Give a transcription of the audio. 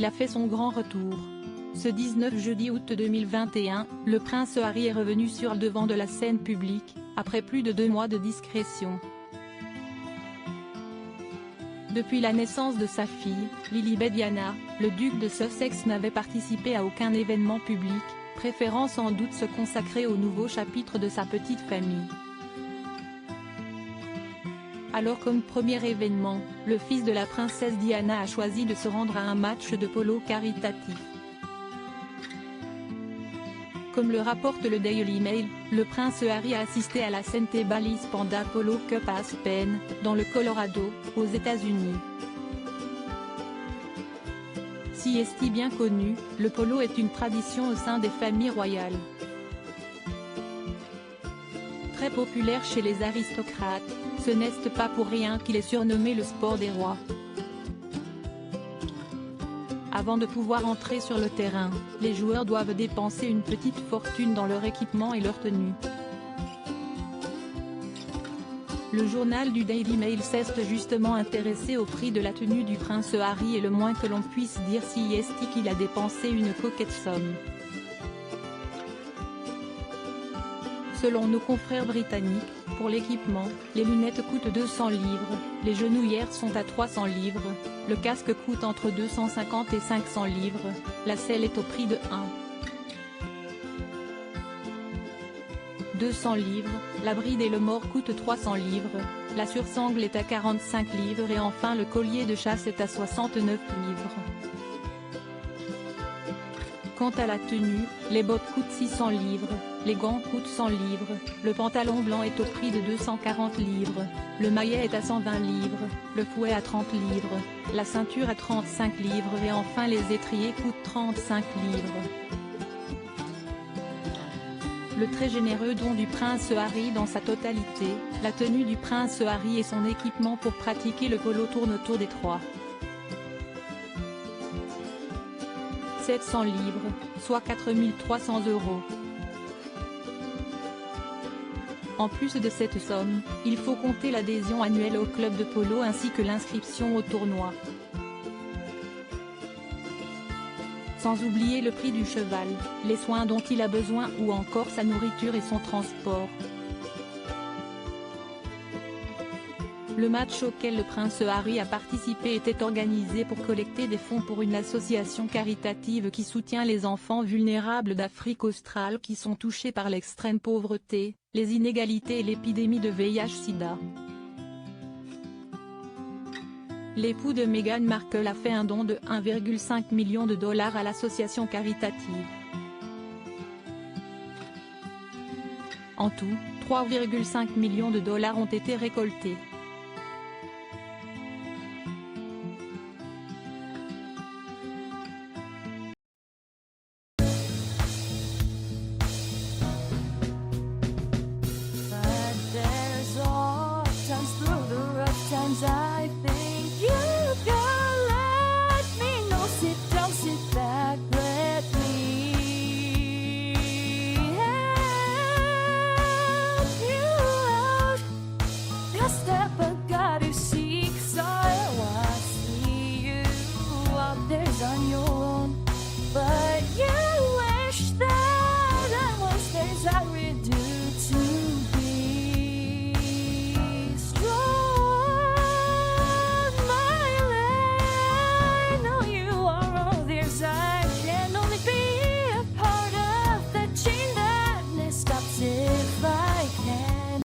il a fait son grand retour. Ce 19 jeudi août 2021, le prince Harry est revenu sur le devant de la scène publique, après plus de 2 mois de discrétion. Depuis la naissance de sa fille, Lilibet Diana, le duc de Sussex n'avait participé à aucun événement public, préférant sans doute se consacrer au nouveau chapitre de sa petite famille. Alors comme premier événement, le fils de la princesse Diana a choisi de se rendre à un match de polo caritatif. Comme le rapporte le Daily Mail, le prince Harry a assisté à la St. Bally's Panda Polo Cup à Aspen, dans le Colorado, aux États-Unis. Si est bien connu, le polo est une tradition au sein des familles royales. Très populaire chez les aristocrates, ce n'est pas pour rien qu'il est surnommé le sport des rois. Avant de pouvoir entrer sur le terrain, les joueurs doivent dépenser une petite fortune dans leur équipement et leur tenue. Le journal du Daily Mail s'est justement intéressé au prix de la tenue du prince Harry et le moins que l'on puisse dire si est qu'il a dépensé une coquette somme. Selon nos confrères britanniques, pour l'équipement, les lunettes coûtent 200 livres, les genouillères sont à 300 livres, le casque coûte entre 250 et 500 livres, la selle est au prix de 200 livres, la bride et le mort coûtent 300 livres, la sursangle est à 45 livres et enfin le collier de chasse est à 69 livres. Quant à la tenue, les bottes coûtent 600 livres, les gants coûtent 100 livres, le pantalon blanc est au prix de 240 livres, le maillet est à 120 livres, le fouet à 30 livres, la ceinture à 35 livres et enfin les étriers coûtent 35 livres. Le très généreux don du prince Harry dans sa totalité, la tenue du prince Harry et son équipement pour pratiquer le polo tournent autour des 700 livres, soit 4 300 €. En plus de cette somme, il faut compter l'adhésion annuelle au club de polo ainsi que l'inscription au tournoi. Sans oublier le prix du cheval, les soins dont il a besoin ou encore sa nourriture et son transport. Le match auquel le prince Harry a participé était organisé pour collecter des fonds pour une association caritative qui soutient les enfants vulnérables d'Afrique australe qui sont touchés par l'extrême pauvreté, les inégalités et l'épidémie de VIH/Sida. L'époux de Meghan Markle a fait un don de 1,5 million de dollars à l'association caritative. En tout, 3,5 millions de dollars ont été récoltés.